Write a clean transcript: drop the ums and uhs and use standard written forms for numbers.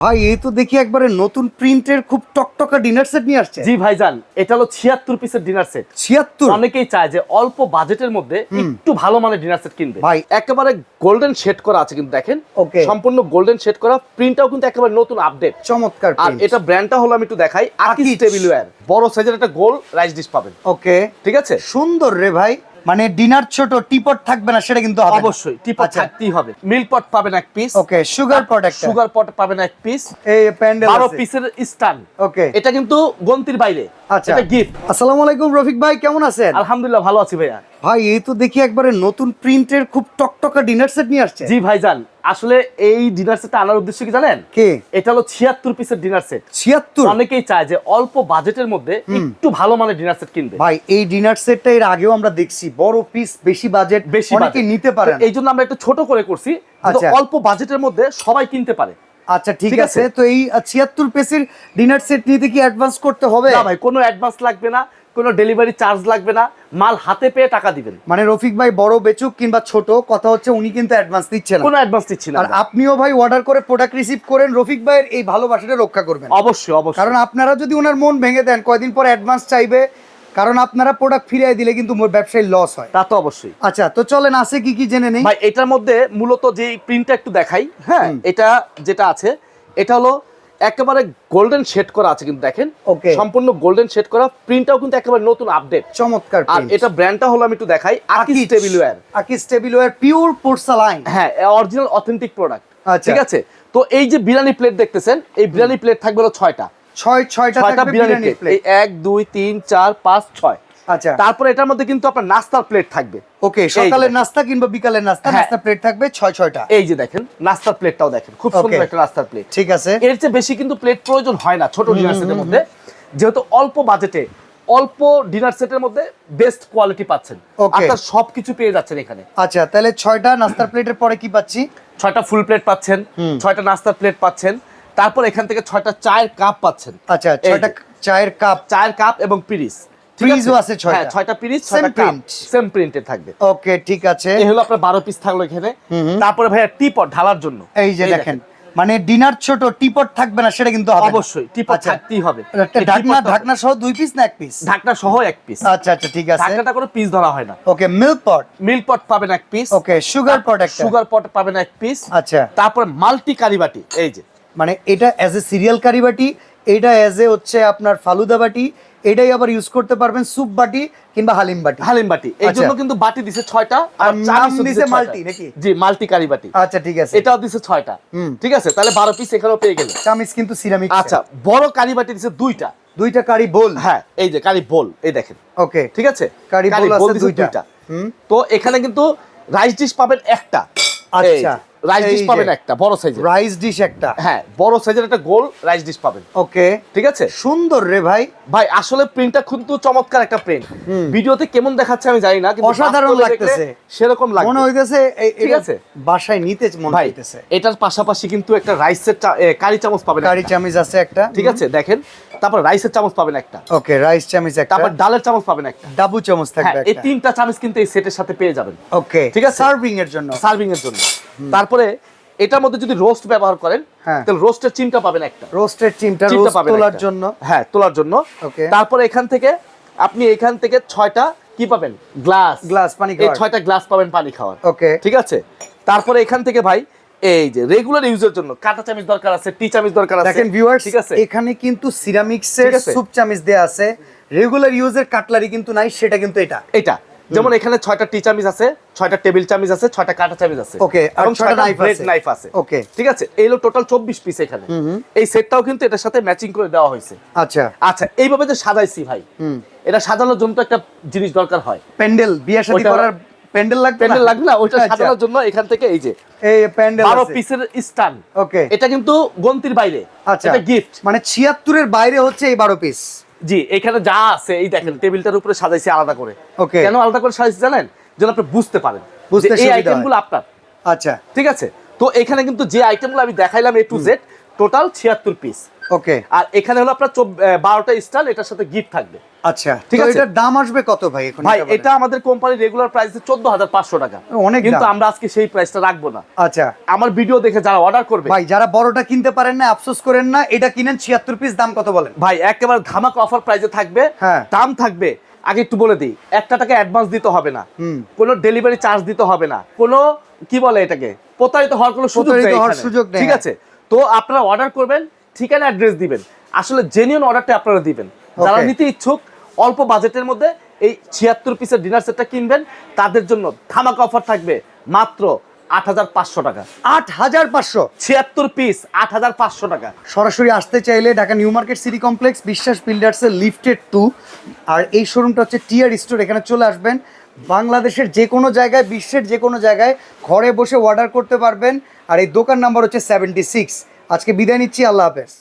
ভাই এই তো দেখি একবারে নতুন প্রিন্টের খুব টকটকা ডিনার সেট নিয়ে আসছে। জি ভাইজান, এটা হলো 76 পিসের ডিনার সেট। 76? অনেকেই চায় যে অল্প বাজেটের মধ্যে একটু ভালো মানের ডিনার সেট কিনবে। ভাই একেবারে গোল্ডেন শেড করা আছে কিন্তু দেখেন, Okay. সম্পূর্ণ গোল্ডেন শেড করা, প্রিন্টটাও কিন্তু একেবারে নতুন আপডেট। চমৎকার আর print। এটা ব্র্যান্ডটা হলো আমি একটু দেখাই, আকিজ আকিজ। টেবিলওয়্যার। বড় সাইজের একটা গোল রাইস ডিশ পাবেন। ওকে, ঠিক আছে, সুন্দর রে ভাই। মানে ডিনার ছোট, টিপট থাকবে না সেটা কিন্তু হবে না। অবশ্যই টিপট আচ্ছা। থাকতেই হবে। মিল্ক পট পাবেন এক পিস। ওকে, সুগার পট একটা। সুগার পট পাবেন এক পিস। এই প্যান্ডেল 12 আছে। পিসের স্টান। ওকে, এটা কিন্তু গন্তির বাইরে। আচ্ছা। এটা গিফট। আসসালামু আলাইকুম রফিক ভাই, কেমন আছেন? আলহামদুলিল্লাহ ভালো আছি ভাইয়া। ভাই এই তো দেখি একবারে নতুন প্রিন্টের খুব টকটকা ডিনার সেট নিয়ে আসছে। জি ভাইজান, আসলে এই ডিনার সেটটা আনার উদ্দেশ্য কি জানেন? কে? এটা হলো 76 পিসের ডিনার সেট। 76? অনেকেই চায় যে অল্প বাজেটের মধ্যে একটু ভালো মানের ডিনার সেট কিনবে। ভাই এই ডিনার সেটটা এর আগেও আমরা দেখছি, বড় পিস, বেশি বাজেট, বেশি অনেকে budget। নিতে পারে না। এই জন্য আমরা একটু ছোট করে করছি, যাতে আচ্ছা। অল্প বাজেটের মধ্যে সবাই কিনতে পারে। আচ্ছা ঠিক ঠিক আছে। আছে। তো এই 76 পিসের ডিনার সেট নিতে কি অ্যাডভান্স করতে হবে? না ভাই, কোনো অ্যাডভান্স লাগবে না, কোনো ডেলিভারি চার্জ লাগবে না, মাল হাতে পেয়ে টাকা দিবেন। মানে রফিক ভাই বড় বেচুক কিংবা ছোট, কথা হচ্ছে উনি কিন্তু অ্যাডভান্স দিচ্ছে না। কোনো অ্যাডভান্স দিচ্ছি না আর আমরা। আপনিও ভাই অর্ডার করে প্রোডাক্ট রিসিভ করেন, রফিক ভাইয়ের এই ভালোবাসাটা রক্ষা করবেন। অবশ্যই অবশ্যই। কারণ আপনারা যদি ওনার মন ভেঙে দেন, কয়দিন পর অ্যাডভান্স চাইবে, কারণ আপনারা প্রোডাক্ট ফিরিয়ে দিলে কিন্তু ব্যবসায় লস হয়। তা তো অবশ্যই। আচ্ছা, তো চলেন আছে কি কি জেনে নেই। ভাই এটার মধ্যে মূলত যে প্রিন্টটা একটু দেখাই, হ্যাঁ, এটা যেটা আছে এটা হলো একেবারে গোল্ডেন শেড করা আছে কিন্তু দেখেন, Okay. সম্পূর্ণ গোল্ডেন শেড করা, প্রিন্টটাও কিন্তু একেবারে নতুন আপডেট। চমৎকার আর print। এটা ব্র্যান্ডটা হলো আমি একটু দেখাই, Akij tableware. Akij tableware pure porcelain. হ্যাঁ, অরিজিনাল অথেন্টিক প্রোডাক্ট। আচ্ছা। ঠিক আছে, তো এই যে বিরিয়ানি প্লেট দেখতেছেন, এই বিরিয়ানি প্লেট থাকবে হলো 6টা ছয়টা থাকবে বিরিয়ানি বিরিয়ানি প্লেট। এই প্লেট। 1 2 3 4 5 6। আচ্ছা, তারপরে এটার মধ্যে কিন্তু আপনার নাস্তার প্লেট থাকবে। ওকে, এই সকালের দেখেন। নাস্তা কিংবা বিকালের নাস্তা, হ্যাঁ। নাস্তা প্লেট থাকবে ছয়টা। এই যে দেখেন নাস্তার প্লেটটাও দেখেন, খুব সুন্দর Okay. একটা নাস্তার প্লেট। ঠিক আছে। এর চেয়ে বেশি কিন্তু প্লেট প্রয়োজন হয় না ছোট ডিনার সেটের মধ্যে, যেহেতু অল্প বাজেটে অল্প ডিনার সেটের মধ্যে বেস্ট কোয়ালিটি পাচ্ছেন। Okay. আপনার সবকিছু পেয়ে যাচ্ছেন এখানে। আচ্ছা, তাহলে 6টা নাস্তার প্লেটের পরে কি পাচ্ছি? 6টা ফুল প্লেট পাচ্ছেন, 6টা নাস্তার প্লেট পাচ্ছেন, তারপর এখান থেকে 6টা চায়ের কাপ পাচ্ছেন। আচ্ছা, এই 6টা যে, চায়ের কাপ। চায়ের কাপ এবং পিরিচ। পিরিচও আছে 6টা? হ্যাঁ, 6টা পিরিচ, Same 6টা কাপ, print। সেম প্রিন্টে থাকবে। ওকে, ঠিক আছে। এই হলো আপনার 12 পিস থাকলো এখানে। তারপরে ভাইয়া টিপট ঢালার জন্য। এই যে দেখেন, মানে ডিনার ছোট, টিপট থাকবে না সেটা কিন্তু হবে না। অবশ্যই টিপট আচ্ছা। থাকতেই হবে। একটা এই ঢাকনা, টিপটটা- ঢাকনা সহ 2 পিস না 1 পিস? ঢাকনা সহ এক পিস। আচ্ছা আচ্ছা, ঠিক আছে। ঢাকনাটা কোনো পিস ধরা হয় না। ওকে, মিল্ক পট। মিল্ক পট পাবেন এক পিস। ওকে, সুগার পট একটা। সুগার পট পাবেন এক পিস। আচ্ছা, তারপরে মাল্টি কারি বাটি, এই যে মানে এটা অ্যাজ এ সিরিয়াল কারি বাটি, এটা অ্যাজ এ হচ্ছে আপনার ফালুদা বাটি, এটাই আবার ইউজ করতে পারবেন স্যুপ বাটি কিংবা হালিম বাটি। হালিম বাটি। এই আচ্ছা। জন্য কিন্তু বাটি দিছে 6টা, আর আর নাম চামিচও দিছে 6টা। মাল্টি নাকি? জি, মাল্টি কারি বাটি। আচ্ছা, ঠিক আছে। এটাও দিছে 6টা। ঠিক আছে, তাহলে 12 পিস এখানেও পেয়ে গেলেন। চামিচ কিন্তু সিরামিক। আচ্ছা, বড় কারি বাটি দিছে 2টা। 2টা কারি বোল। হ্যাঁ, এই যে কারি বোল, এই দেখেন। ওকে, ঠিক আছে, কারি বোল আছে দিছে 2টা। তো এখানে কিন্তু রাইস ডিশ পাবেন একটা। আচ্ছা, রাইস ডিশ এই পাবেন যে। একটা বড় সাইজের। রাইস ডিশ একটা। হ্যাঁ, বড় সাইজের একটা গোল রাইস ডিশ পাবেন। ওকে, ঠিক আছে, সুন্দর রে ভাই। ভাই আসলে প্রিন্টটা কিন্তু চমৎকার একটা প্রিন্ট। ভিডিওতে কেমন দেখাচ্ছে আমি জানি না, কিন্তু অসাধারণ বাস্তবে দেখলে লাগতেছে। সেরকম লাগবে। মনে হইতেছে ঠিক এটা আছে। বাসায় নিতে মন ভাই হইতেছে। এটার পাশাপাশি কিন্তু একটা রাইসের কারি চামচ পাবেন কারি একটা। চামিচ আছে একটা। ঠিক আছে, দেখেন। তারপর রাইসের চামচ পাবেন একটা। ওকে, রাইস চামিচ একটা। তারপর ডালের চামচ পাবেন একটা। ডাবু চামচ হ্যাঁ, থাকবে এই একটা। 3টা চামচ কিন্তু এই সেটের সাথে পেয়ে যাবেন। ওকে, ঠিক আছে। সার্ভিং এর জন্য। সার্ভিং এর জন্য। তারপরে এটার মধ্যে যদি রোস্ট ব্যবহার করেন, হ্যাঁ। তাহলে রোস্টের চিমটা পাবেন একটা। রোস্টেড চিমটা, চিমটা রোস্ট পাবেন তোলার একটা। জন্য। হ্যাঁ, তোলার জন্য। Okay. তারপরে এখান থেকে আপনি এখান থেকে 6টা কি পাবেন, গ্লাস। গ্লাস পানি এই খাওয়ার। 6টা গ্লাস পাবেন পানি খাওয়ার। ওকে, ঠিক আছে। তারপরে এখান থেকে ভাই এই যে রেগুলার ইউজের জন্য কাঁটা চামচ দরকার আছে, টি চামচ দরকার আছে। দেখেন ভিউয়ার্স, ঠিক আছে। এখানে কিন্তু সিরামিক্সের ঠিক আছে। স্যুপ চামিচ দেয়া আছে, রেগুলার ইউজের কাটলারি কিন্তু নাই, সেটা কিন্তু এটা। এটা যেমন এখানে 6টা টি চামচ আছে, 6টা টেবিল চামচ আছে, 6টা কাঁটা চামচ আছে। Okay, আর এবং 6টা 6টা knife ব্লেড আছে। নাইফ আছে। Okay. ঠিক আছে, এই হলো টোটাল 24 পিস এখানে। এই সেটটাও কিন্তু এটার সাথে ম্যাচিং করে দেওয়া হয়েছে। আচ্ছা, আচ্ছা, এইভাবে যে সাজাইছি ভাই, এটা সাজানোর জন্য তো একটা জিনিস দরকার হয়। প্যান্ডেল, বিয়ে শাদী ওইটা- করার প্যান্ডেল লাগবে প্যান্ডেল লাগবে না? ওইটা আচ্ছা। সাজানোর জন্য এখান থেকে এই যে এই প্যান্ডেল 12 আছে। পিসের স্টান। ওকে, এটা কিন্তু গন্তির বাইরে। আচ্ছা, এটা গিফট। মানে 76 এর বাইরে হচ্ছে এই 12 পিস। জি, এখানে যা আছে এই দেখেন, টেবিলটার উপরে সাজাইছি আলাদা করে। ওকে। কেন আলাদা করে সাজাইছি জানেন? যেন আপনি বুঝতে পারেন বুঝতে যে এই সুবিধা হয়। আইটেমগুলো আপনার। আচ্ছা, ঠিক আছে, তো এখানে কিন্তু যে আইটেমগুলো আমি দেখাইলাম A to Z, টোটাল 76 পিস। ওকে, আর এখানে হলো আপনার 12টা স্টাইল, এটার সাথে গিফট থাকবে। আচ্ছা ঠিক তো আছে। এটার দাম আসবে কত ভাই এখন? ভাই এটা আমাদের কোম্পানির রেগুলার প্রাইস 14,500 টাকা, অনেক কিন্তু দাম। আমরা আজকে সেই প্রাইসটা রাখবো না। আচ্ছা আমার ভিডিও দেখে যারা অর্ডার করবে, ভাই যারা বড়টা কিনতে পারেন না আফসোস করেন না, এটা কিনেন 76 পিস, দাম কত বলেন? ভাই একেবারে ধামাকা অফার প্রাইসে থাকবে। হ্যাঁ। দাম থাকবে, আগে একটু বলে দিই, 1 টাকা অ্যাডভান্স দিতে হবে না, কোনো ডেলিভারি চার্জ দিতে হবে না, কোনো কি বলে এটাকে প্রতারিত হওয়ার কোনো সুযোগ প্রতারিত নেই হওয়ার এখানে। সুযোগ নেই, ঠিক আছে, তো আপনারা অর্ডার করবেন, ঠিকানা অ্যাড্রেস দিবেন, আসলে জেনুইন অর্ডারটা আপনারা দিবেন। যারা Okay. নিতে ইচ্ছুক অল্প বাজেটের মধ্যে এই 76 পিসের ডিনার সেটটা কিনবেন, তাদের জন্য ধামাকা অফার থাকবে মাত্র 8,500 টাকা। 8,500। 76 পিস 8,500 টাকা। সরাসরি আসতে চাইলে Dhaka new market city complex বিশ্বাস বিল্ডার্সের লিফটেড 2, আর এই শোরুমটা হচ্ছে টিয়ার স্টোর। এখানে চলে আসবেন, বাংলাদেশের যে কোনো জায়গায়, বিশ্বের যে কোনো জায়গায় ঘরে বসে অর্ডার করতে পারবেন। আর এই দোকান নাম্বার হচ্ছে 76। আজকে বিদায় নিচ্ছি, আল্লাহ হাফেজ।